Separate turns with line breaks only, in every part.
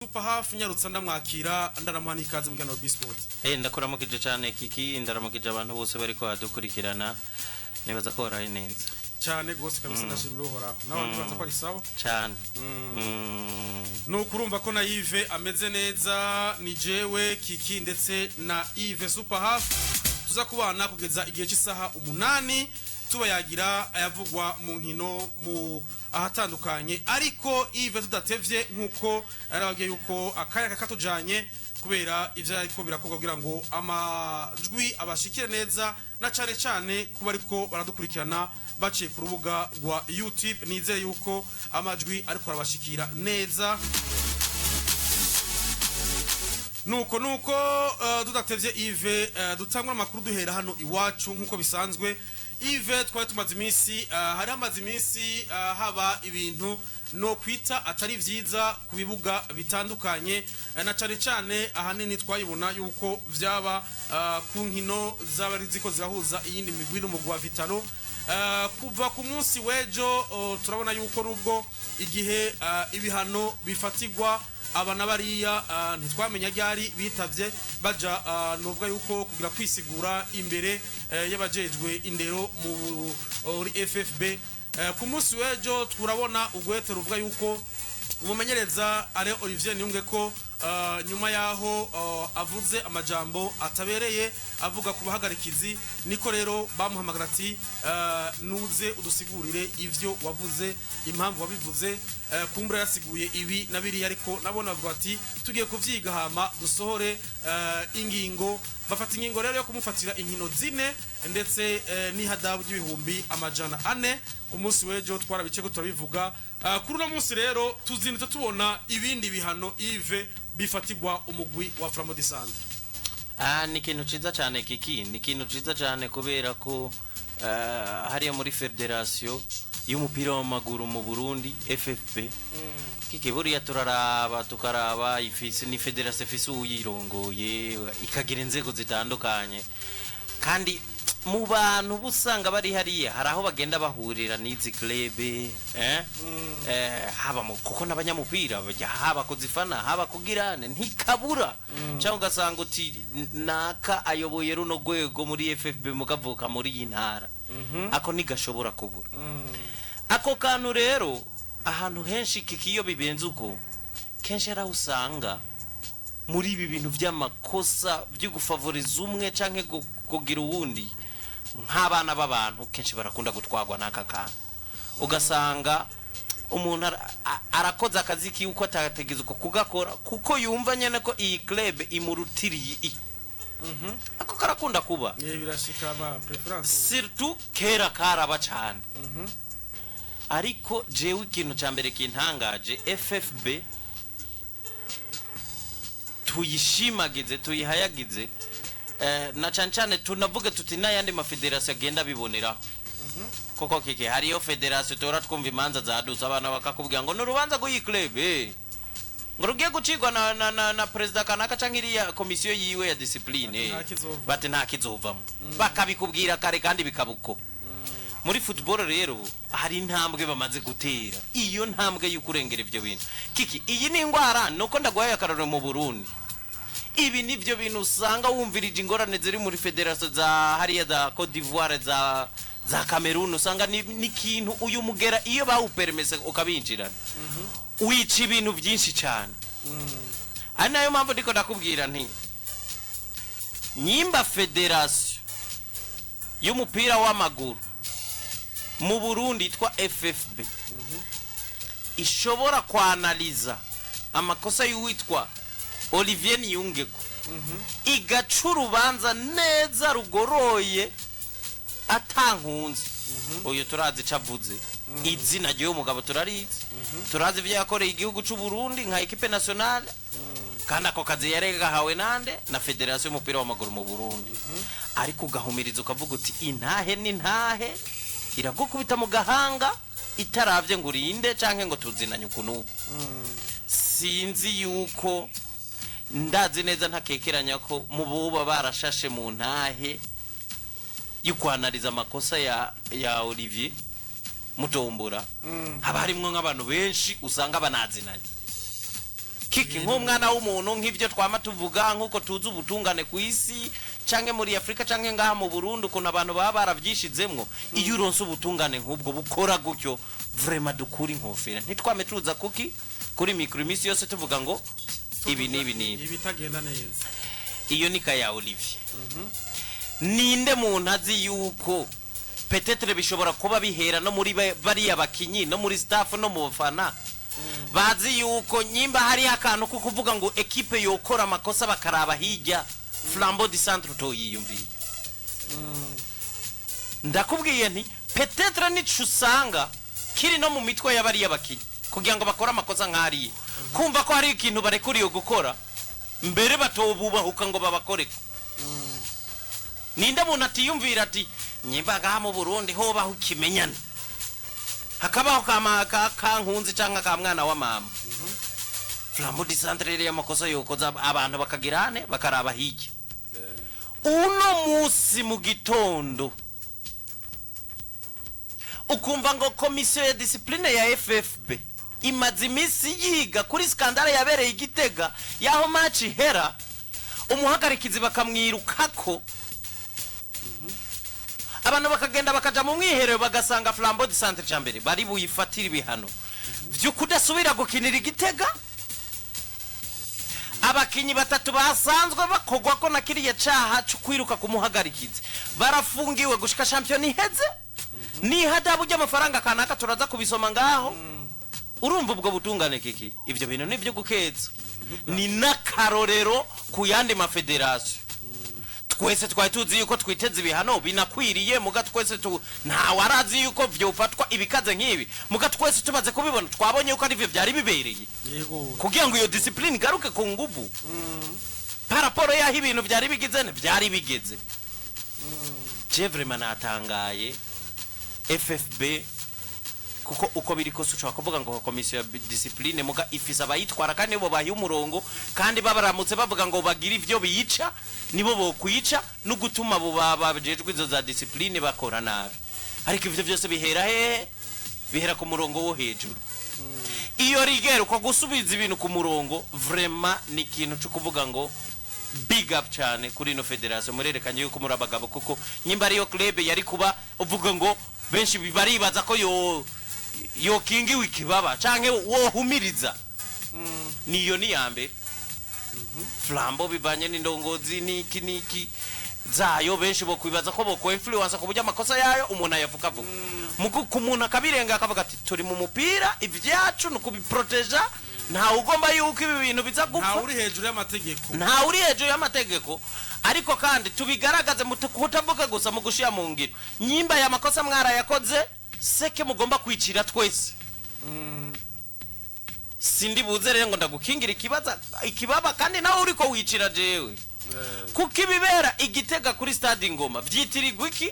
Super half nyarutsa ndamwakira ndaramuhana ikaze mu gano Bisport.
Ndakuramukije cyane Kiki, ndaramukije abantu bose bariko badukurikirana. Nibaza ko baraye neza.
Cyane gose kabisa ndashimira uhoraho. Nawe ndibaza ko ari sawa?
Cyane.
Nuko urumva ko na Yves ameze neza, ni jewe Kiki ndetse na Yves Super half. Tuza kubana kugeza igihe cy'isaha 8 tuba yagira ayavugwa mu nkino mu ahatandukanye ariko Yves tudatevye nkuko arababwiye yuko akaya kakatujanye kubera ivyo ariko birakorwa kugira ngo amajwi abashikire neza na cyane cyane kuba ariko baradukurikirana baciye ku rubuga rwa YouTube. Nizeye yuko amajwi ariko arabashikira neza nuko tudatevye Yves dutangura amakuru duhera hano iwacu nkuko bisanzwe. Yves twari tumaze iminsi hari amaze iminsi haba ibintu no kwita atari vyiza ku bibuga bitandukanye na cyane cyane ahanini twayibona yuko vyaba ku nkino z'abari ziko zirahuza iyindi migwi n'umugwa Vitalo kuva ku munsi wejo turabona yuko nubwo igihe ibihano bifatigwa abana bariya ntitwamenya ryari bitavye baja novuga yuko kugira kwisigura imbere y'abajejwe indero muri FFB. Ku munsi wejo turabona ugwete ruvuga yuko umumenyereza ari Olivier Niyunge ko nyuma yaho avuze amajambo atabereye avuga ku bahagarikizi niko rero bamuhamagara ati nuze udusigurire ivyo wavuze impamvu wabivuze kumbura yasiguye ibi nabiri ariko nabona bavuga ati tugiye kuvyiga hama dusohore ingingo bafata ingingo rero yo kumufatira inkino zine ndetse n'ihadabu y'ibihumbi amajana 4 ku munsi wejo twarabice ko turabivuga kuri uno munsi rero tuzinitse tubona ibindi bihano Yves bifatigwa umugwi wa Framo de Sandre.
Ni kintu ciza cyane Kiki, ni kintu ciza cyane kubera ko hariya muri Federation y'umupira w'amaguru mu Burundi FFB. Kiki buriya turaraba tukaraba ifisi ni Federation ifisi uyirongoye ikagira inzego zitandukanye kandi mu bantu busanga bari hariya haraho bagenda bahurira n'izi club haba kuko n'abanyamupira bajya haba kuzifana haba kugirane ntikabura cyangwa ugasanga uti naka ayoboye runo gwego muri FFB mugavuka muri yintara ako nigashobora kubura ako kantu rero ahantu henshi kikiyo bibenze uko kenshi ara usanga muri ibi bintu by'amakosa byo gufavoriza umwe canke kugira uwundi nk'abana b'abantu kenshi barakunda gutwagwa n'aka kantu ugasanga umuntu arakoza akazi kiuko atategeza uko kugakora kuko yumva nyene ko iyi club imurutiriye ako karakunda kuba
birashika ama preference
surtout kera karaba cyane ariko jewe ikintu cyambere kintangaje FFB tuyishimagize tuyihayagize na cyane tunavuga tuti n'ayandi mafederation agenda biboneraho koko Kiki hariyo federation tora twumva imanza zaduza abana bakakubwira ngo n'urubanza go iyi club ngo rugiye gucigwa na president kanaka cankiriya komisiyo yiwe ya discipline bate nta kizovamo bakabikubwira kare kandi bikabuko muri football rero hari intambwe bamaze gutera iyo ntambwe y'ukurengera ivyo bintu Kiki iyi ni ingwara nuko ndagwaye akararo mu Burundi ibi nivyo bintu usanga wumvirije ingorane ziri muri federation za hariya za Cote d'Ivoire za Cameroon usanga ni kintu uyu mugera iyo bawupermese ukabinjirana wica ibintu byinshi cyane ari nayo mpamvu ndiko ndakubwira nti nyimba federation y'umupira w'amaguru mu Burundi itwa FFB ishobora kwanaliza amakosa y'uwitwa Olivier Niyunge ko igacurubanza neza rugoroye atankunze uyu turazi cavuze izina ryo mugabo turarizi turazi bya yakoreye igihugu cy'u Burundi nka equipe nationale kandi ako kazi yarega hawe nande na Federation y'umupira w'amaguru mu Burundi ariko ugahumiriza ukavuga uti intahe ni ntahe iragukubita mu gahanga itaravye ngo urinde canke ngo tuzinanye ukunu sinzi yuko ndazi neza ntakekeranya ko mu buba barashashe mu ntahe y'ukwanariza amakosa ya Olivier Mutombora haba harimwo nk'abantu benshi usanga banazinanye kiki nk'umwana w'umuntu nk'ivyo twama tuvuga nk'uko tuzi ubutungane ku isi canke muri Afrika canke ngaha mu Burundi ukuntu abantu baba baravyishizemwo iyo uronse ubutungane nk'ubwo bukora gutyo vraiment dukura inkofera ntitwame tuza kuki kuri micro imisi yose tuvuga ngo ibi
ibitagenda neza.
Iyo nika ya Olivier ninde muntu azi yuko petetre bishobora kuba bihera no muri bari abakinyi no muri staff no mu bafana bazi yuko nyimba hari akantu ko kuvuga ngo equipe yokora amakosa bakaraba hirya Flambeau du Centre to yiyumviye. Ndakubwiye nti petetre nico usanga kiri no mu mitwe y'abari abakinyi kugira ngo bakora amakosa nk'ariye kumva ko hari ikintu barekuriye gukora mbere batobubahuka ngo babakoreko. Ninde muntu atiyumvira ati nyimba gaha mu Burundi ho baho kimenyana hakabaho kankunzi canka ka mwana wa mama. Flambeau du Centre ya makosa yokoza abantu bakagirane bakaraba hiki uno musi mu gitondo ukumva ngo komisiyo ya discipline ya FFB imaze imisi yiga kuri skandale yabereye Igitega yaho match hera umuhagarikizi bakamwirukako abantu bakagenda bakaja mu mwiherero bagasanga Flambeau du Centre cyambere bari buyifatira ibihano byo kudasubira gukinira Igitega. Abakinyi batatu basanzwe bakogwa ko nakiriye caha cyo kwiruka kumuhagarikizi barafungiwe gushika champion iheze ni hadabu y'amafaranga kanaka turaza kubisoma ngaho. Urumva ubwo butungane kiki ivyo bintu nivyo gukeza ni nakarorero ku yandi mafederation. Twese twari tuzi yuko twiteze ibihano binakwiriye muga twese nta warazi yuko vyofatwa ibikaze nk'ibi muga twese tumaze kubibona twabonye yuko ari byo byari bibereye kugira ngo iyo discipline garuke ku nguvu paraporo yaho ibintu byari bigeze je vraiment natangaye FFB kuko uko biri ko sucha kuvuga ngo komisiyo ya discipline muga ifisa bayitwara kandi bo bahiye umurongo kandi babaramutse bavuga ngo bagira ivyo biyica nibo bo kwica no gutuma bo babajejwe izo za discipline bakora nabi ariko ivyo byose bihera ku murongo wo hejuru. Iyo rigero ko gusubiza ibintu ku murongo vraiment ni ikintu cyo kuvuga ngo big up cyane kuri no federation murerekanye yuko muri abagabo kuko nyimba ariyo club yari kuba uvuga ngo benshi baribaza ko yo kingi wikibaba canke wo humiriza niyo ni yambe. Flambeau bivanye n'indongozi niki zayo benshi bo kwibaza ko boko influence ku buryo amakosa yayo umuntu ayavuga vuga muko kumuntu akabirenga akavuga ati turi mu mupira ivyacu no kubiproteja nta ugomba yuko ibi bintu biza gupfa nta uri hejuru y'amategeko ariko kandi tubigaragaze mutavuga gusa mu gushira mu ngiro nyimba ya makosa mwara yakoze seke mugomba kwicira twese. Sindi buze rero ngo ndagukingira ikibaba kandi nawe uriko wicira jewe kuko ibibera Igitega kuri stade Ngoma vyitirirwa iki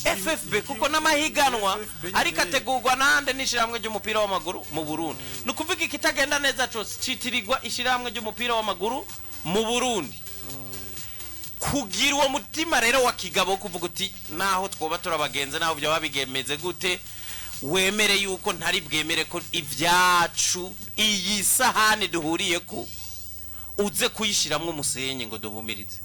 FFB kuko n'amahiganwa ariko ategurwa nande n'ishiramwe ry'umupira w'amaguru mu Burundi nukuvuga ikitagenda neza cyose citirirwa ishiramwe ry'umupira w'amaguru mu Burundi kugira uwo mutima rero wa kigabo kuvuga uti naho twoba turabagenze naho byo babigemeze gute wemere yuko ntari bwemere ko ivyacu iyi sahani duhuriye ko uze kuyishiramwe umusenye ngo duhumirize.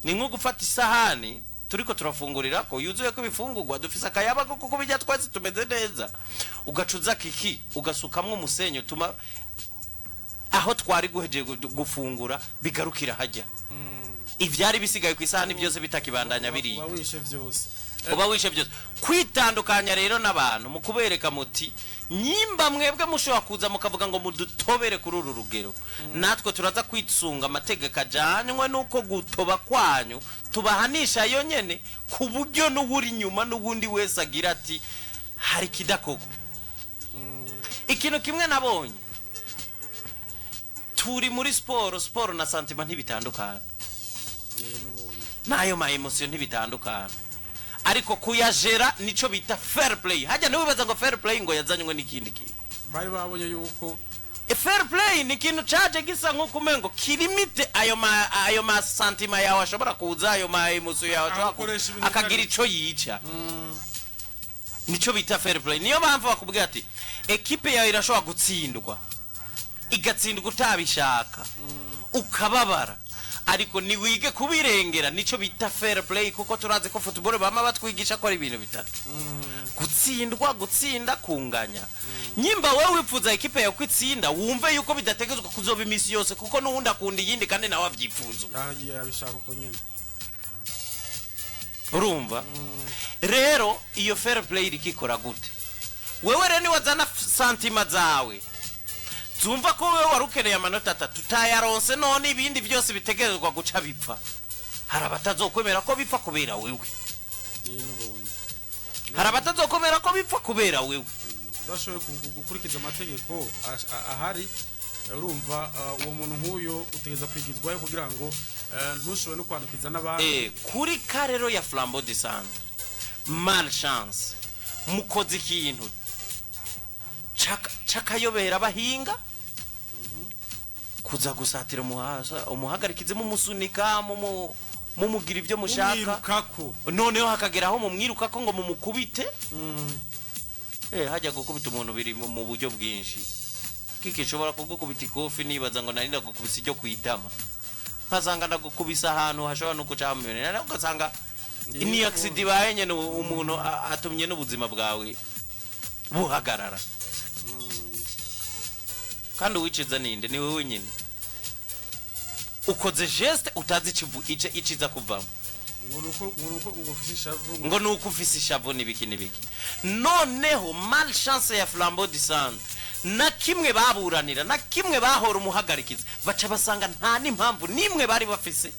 Ni nko gufata isahani turiko turafungurira ko yuzuye ko bifungurwa dufise akayaba ko kuko bijya twese tumeze neza ugacuza kiki ugasukamwe umusenye tuma aho twari guheje gufungura bigarukira hajya ivyari bisigaye ku isahani byose bitakibandanya biri uba wishe byose kwitandukanya rero n'abantu mu kubereka muti nyimba mwebwe mushobora kuza mukavuga ngo mudutobere kuri uru rugero natwe turaza kwitsunga amategeko ajanywe nuko gutoba kwanyu tubahanisha yo nyene ku buryo n'uburi nyuma n'ubundi wese agira ati hari kidakogo. Ikintu kimwe nabonye turi muri sport na sentiment ntibitandukana nayo ma emotion ntibitandukana ariko kuyajera nico bita fair play hajya niwibaza ngo fair play ngo yazanywe n'ikindi kintu
bari babonye yuko
fair play ni kintu caje gisa nko kumengo kilimite ayo ma sentiment yawe ashobora kuza ayo ma emotion yawe akagira ico yica nico bita fair play niyo mpamvu bakubwira ati equipe yawe irashobora gutsindwa igatsindwa utabishaka ukababara ariko niwige kubirengera nico bita fair play kuko turazi ko football bama batwigisha ko ari ibintu bitatu gutsindwa gutsinda kunganya nyimba wewe wipfuza ekipe yawe kwitsinda wumve yuko bidategezwa kuzoba imisi yose kuko nuwundi akunda iyindi kandi nawe avyifuza
yabishaka uko nyene
urumva rero iyo fair play rikikora gute wewe rero niwazana santima zawe zumva ko wewe warukeneye amanota 3 tayaronse none ibindi byose bitegerezwa guca bipfa hari abatazokwemera ko bipfa kubera wewe hari abatazokwemera ko bipfa kubera wewe
udashoboye gukurikiza amategeko ahari urumva uwo muntu nk'uyo utegeza kwigizwayo kugira ngo ntushobore no kwandukiza n'abandi
kuri karero ya Flambeau du Centre malchance mukoze ikintu cakayobera bahinga kuza gusatira umuhagarikize mu musunika mumugira ibyo mushaka noneho hakageraho mu mwirukako ngo mumukubite hajya gukubita umuntu biri mu buryo bwinshi kiki shobora kugukubita ikofi nibaza ngo narinda gukubisa ibyo kwitama nkasanga ndagukubisa ahantu hashobora no kucamubera naho ugasanga ni accident bayenye umuntu atumye n'ubuzima bwawe buhagarara kandi uwiciza ninde ni wewe nyine ukoze geste utazi iciza kuvamo ngo nuko ufise ishavu nibiki noneho malchance ya Flambeau du Centre na kimwe baburanira na kimwe bahora umuhagarikiza baca basanga nta n'impamvu nimwe bari bafise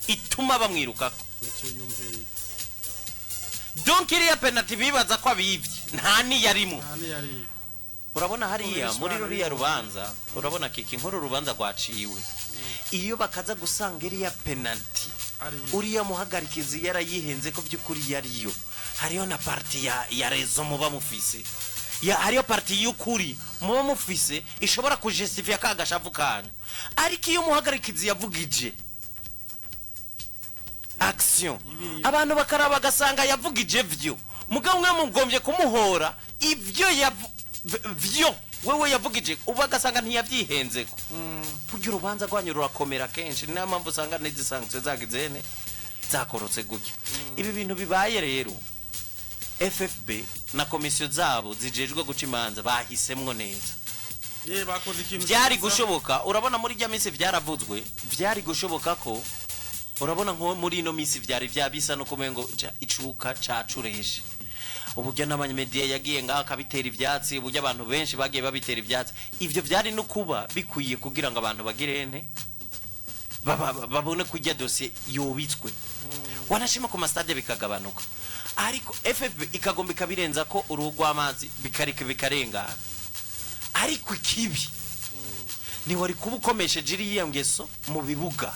ituma bamwirukako donc iriya penalty bibaza ko abivye nta ni yarimo urabona hariya muri ruriya rubanza urabona kiki nkuru rubanza rwaciwe iyo bakaza gusanga iriya penalty uriya muhagarikizi yarayihenze ko byukuri yariyo hariyo na party ya rezo muba mufise hariyo party y'ukuri muba mufise ishobora kujustifia kagashavu kanyu ariko iyo muhagarikizi yavugije action abantu bakaraba gasanga yavugije vyo mugabo mwe mugombye kumuhora ivyo vyo wewe yavugije uba gasanga ntiyavyihenzeko kugira urubanza rwanyu rurakomera kenshi nta mpamvu usanga n'izisanzwe zagizene zakorotse gutyo ibi bintu bibaye rero FFB na komisiyo zabo zijejwe guca imanza bahisemwo neza
bakoze ikintu
byari gushoboka urabona muri rya minsi vyaravuzwe byari gushoboka ko urabona nko muri ino minsi vyari vyabisa no kumengo icuka cacureshe uburyo n'abanyamedia yagiye ngaho akabitera ivyatsi uburyo abantu benshi bagiye babitera ivyatsi ivyo vyari no kuba bikwiye kugira ngo abantu bagirene babone kujya dossier yobitswe wanashima ku stade bikagabanuka ariko FFB ikagomba ikabirenza ko urugo rw'amazi bikarengana ariko ikibi ni wari kubukomesheje iriya ngeso mu bibuga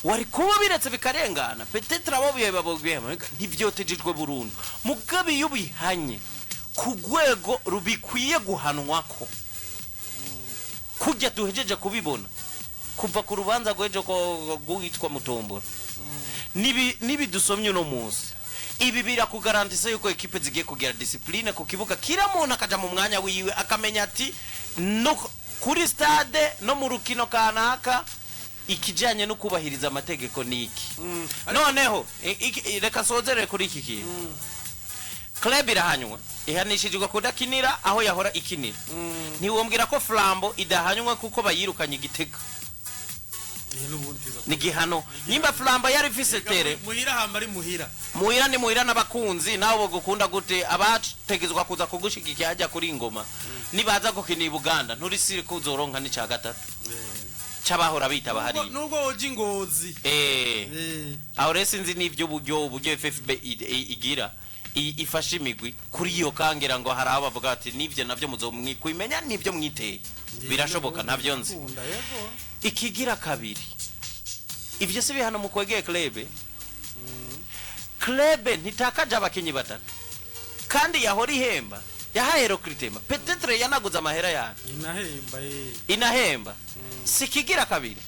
wari kuba biretse bikarengana peut-être abo babogwe ntivyotejejwe burundu mugabe yubihanye ku gwego rubikwiye guhanwako kujya duhejeje kubibona kuva ku rubanza gweje ko gwitwa Mutombora nibi dusomye no munsi ibi birakugarantisa yuko ekipe zigiye kugira discipline ku kibuga kira muntu akaja mu mwanya wiwe akamenya ati no kuri stade no mu rukino kanaka ikijanye no kubahiriza amategeko niki noneho reka sozere kuri iki kintu club irahanywa ihanishijwe kudakinira aho yahora ikinira ntiwombwira ko Flambeau idahanywa kuko bayirukanye igitega ni gihano nyimba Flambeau yari visetere
muhira hamba ari muhira
ni muhira n'abakunzi naho bogukunda gute abategezwa kuza kugushigikira ajya kuri ingoma nibaza gukina i Buganda nturisire kuzoronka ni ca gatatu cyabahora bita bahari
nubwo oji ngozi
aho resinzi nivyo uburyo FFB igira ifasha imigwi kuri iyo kangira ngo hari abavuga ati nivyo navyo muzomwikwimenya nivyo mwiteye birashoboka navyo nzi ikigira kabiri ivyo se bihano mu kwegeye club ntitakaje abakinyi batatu kandi yahora ihemba yahahero Critema peut-être yanaguza amahera yana
inahemba
sikigira kabiri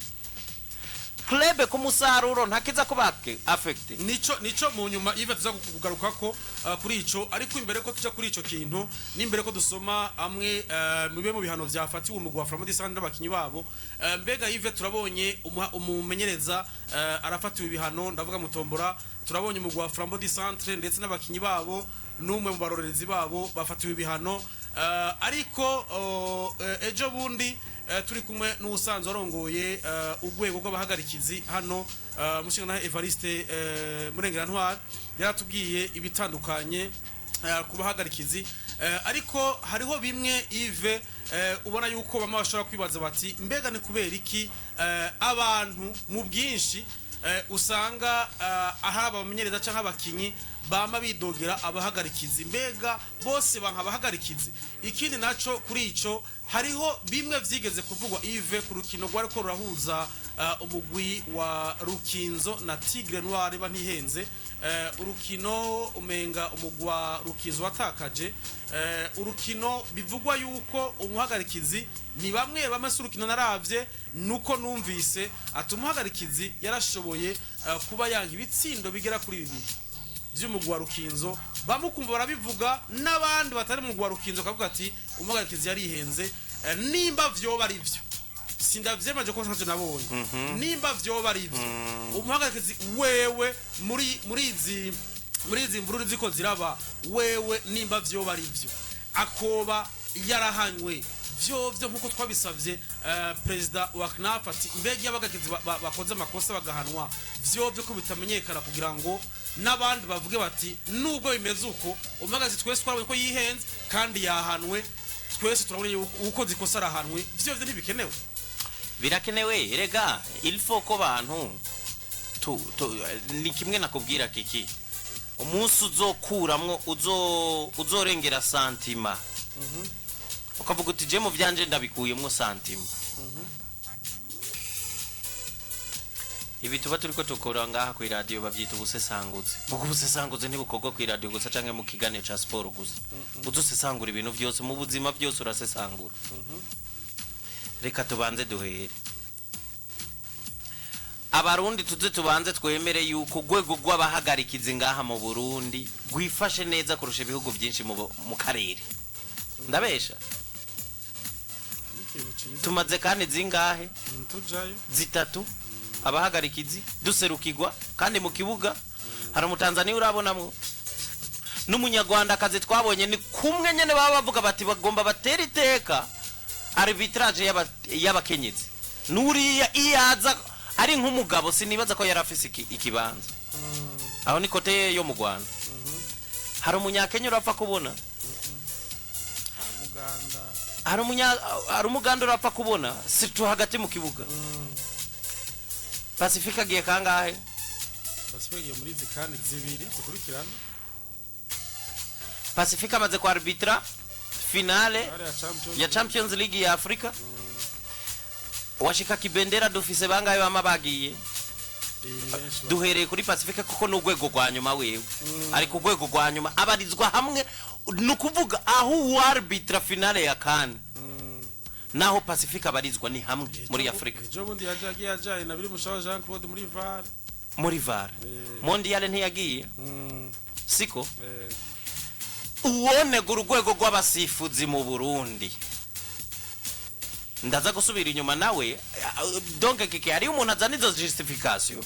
club ku musaruro ntakiza kubake affect.
nico mu nyuma Yves tuza kugaruka ko kuri ico, ariko imbere ko tuja kuri ico kintu n'imbere ko dusoma amwe mu bihano vyafatiwe umugwa Flambeau du Centre n'abakinyi babo, mbega Yves turabonye umumenyereza arafatiwe ibihano, ndavuga Mutombora, turabonye umugwa Flambeau du Centre ndetse n'abakinyi babo n'umwe mu barorerezi babo bafatiwe ibihano, ariko ejo bundi turi kumwe n'usanzwe arongoye ugwego rw'abahagarikizi hano mushinga na Evariste Murengera-Ntwari yaratubwiye ibitandukanye ku bahagarikizi, ariko hariho bimwe Yves ubona yuko bamwe bashobora kwibaza bati mbega ni kubera iki abantu mu bwinshi usanga ahaba abamenyereza canke abakinyi bama bidogera abahagarikizi, mbega bose banka abahagarikizi. Ikindi naco kuri ico hariho bimwe vyigeze kuvugwa Yves ku rukino rwariko rurahuza umugwi wa Rukinzo na Tigre Noir bantihenze, urukino umenga umugwa Rukinzo watakaje, urukino bivugwa yuko umuhagarikizi ni bamwe urukino naravye nuko numvise ati umuhagarikizi yarashoboye kuba yanga ibitsindo bigera kuri 2 vy'umugwa Rukinzo, bamukumva barabivuga n'abandi batari mu mugwa Rukinzo kavuga ati umuhagarikizi yarihenze. Nimba vyoba ari vyo sindavyemaje ko ntacyo nabonye, nimba vyoba ari vyo umuhagarikizi wewe muri izi mvururu ziko ziraba, wewe nimba vyoba ari vyo akoba yarahanywe vyo nkuko twabisavye president wa CNAF ati mbega y'abagakizi bakoze amakosa bagahanwa vyo ko bitamenyekana kugira ngo n'abandi bavuge bati nubwo bimeze uko umuhagarikizi twese twarabonye ko yihenze kandi yahanwe, twese turabonye uko zikosa arahanwe, vyo ntibikenewe.
Birakenewe erega il faut ko bantu ni kimwe nakubwira kiki, umunsi uzokuramwo uzorengera santima ukavuga uti je mu vyanje ndabikuyemwo santima. Ibi tuba turiko tukora ngaha ku radio bavyita ubusesanguzi, ubwo ubusesanguzi ntibukogwa ku radio gusa canke mu kiganiro ca sport gusa, uzosesangura ibintu vyose mu buzima byose urasesangura. Reka tubanze duhere abarundi tubanze twemere yuko gwego rw'abahagarikizi ngaha mu Burundi gwifashe neza kurusha ibihugu byinshi mu karere. Ndabesha tumaze kandi zingahe zitatu abahagarikizi duserukirwa kandi mu kibuga hari umutanzania urabonamwo n'umunyarwanda kaze twabonye ni kumwe nyene baba bavuga bati bagomba batera iteka arbitrage y'abakenyezi nuriya iyaza ari nk'umugabo sinibaza ko yarafise ikibanza aho ni kote yo mu Rwanda. Hari umunyakenya urapfa kubona, hari umuganda urapfa kubona situ hagati mu kibuga. Pacifica giye kangahe?
Pacifica giye muri zikane zibiri zikurikirana.
Pacifica amaze kwa arbitra finale ya Champions League ya Afrika. Washika kibendera dufise bangaye bama bagiye. Duhereye kuri Pacifica kuko n'ugwego rwa nyuma wewe. Ari ku gwego rwa nyuma abarizwa hamwe nukuvuga aho arbitra finale ya CAN. Naho Pacifica barizwa ni hamwe muri Afrika.
Jo bundi yajaye na biri mushaho Jean Claude muri VAR.
Muri VAR. Mondial ntiyagiye. Siko. Uwone urwego rw'abasifuzi mu Burundi. Ndaza gusubira inyuma nawe donc kike ari umuntu azana izo justification.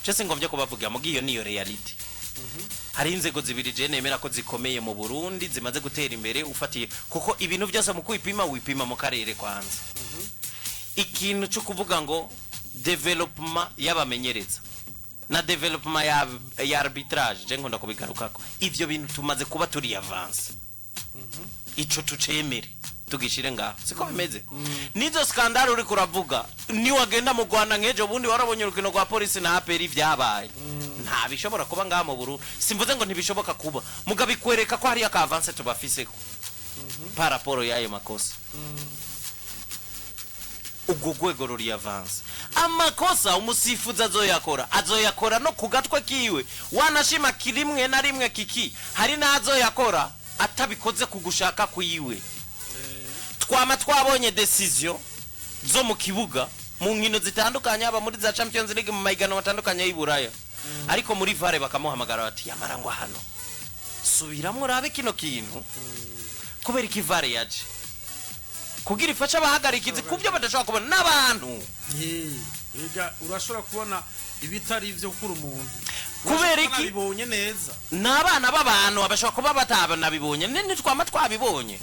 Cese ngomvye ko bavuga mu giyo niyo reality. Hari inzego zibiri je nemera ko zikomeye mu Burundi zimaze gutera imbere ufatiye kuko ibintu byose mu kwipima wipima mu karere kwanza. Ikintu cyo kuvuga ngo development y'abamenyereza na development ya arbitrage je nkunda kubigarukako ivyo bintu tumaze kuba turi avance. Ico tucemere tugishire ngaho siko bimeze. Nizo scandal uri kuravuga ni wagenda mu Rwanda nkejo bundi warabonye urukino rwa police na APR vyabaye. Nta bishobora kuba ngaha mu Burundi. Simvuze ngo ntibishoboka kuba mugabikwereka ko hari aka avance tubafiseko par rapport yayo makosa. Ubwo gwego ruri avance amakosa umusifuza azoyakora no kugatwe kiwe wanashima kirimwe na rimwe kiki hari nazo yakora atabikoze kugushaka kuyiwe. Twama twabonye decision zo mu kibuga mu nkino zitandukanye haba muri za Champions League mu mahiganwa atandukanye y'Iburaya ariko muri VAR bakamuhamagara bati yamara ngo hano subiramwo rabe kino kintu kubera iki VAR yaje kugira ifasha abahagarikizi kubyo badashobora kubona n'abantu
ega urashobora kubona ibitari ivyo gukura umuntu
kubera iki
bibonye neza
n'abana b'abantu abashobora kuba batabona bibonye nini twama twabibonye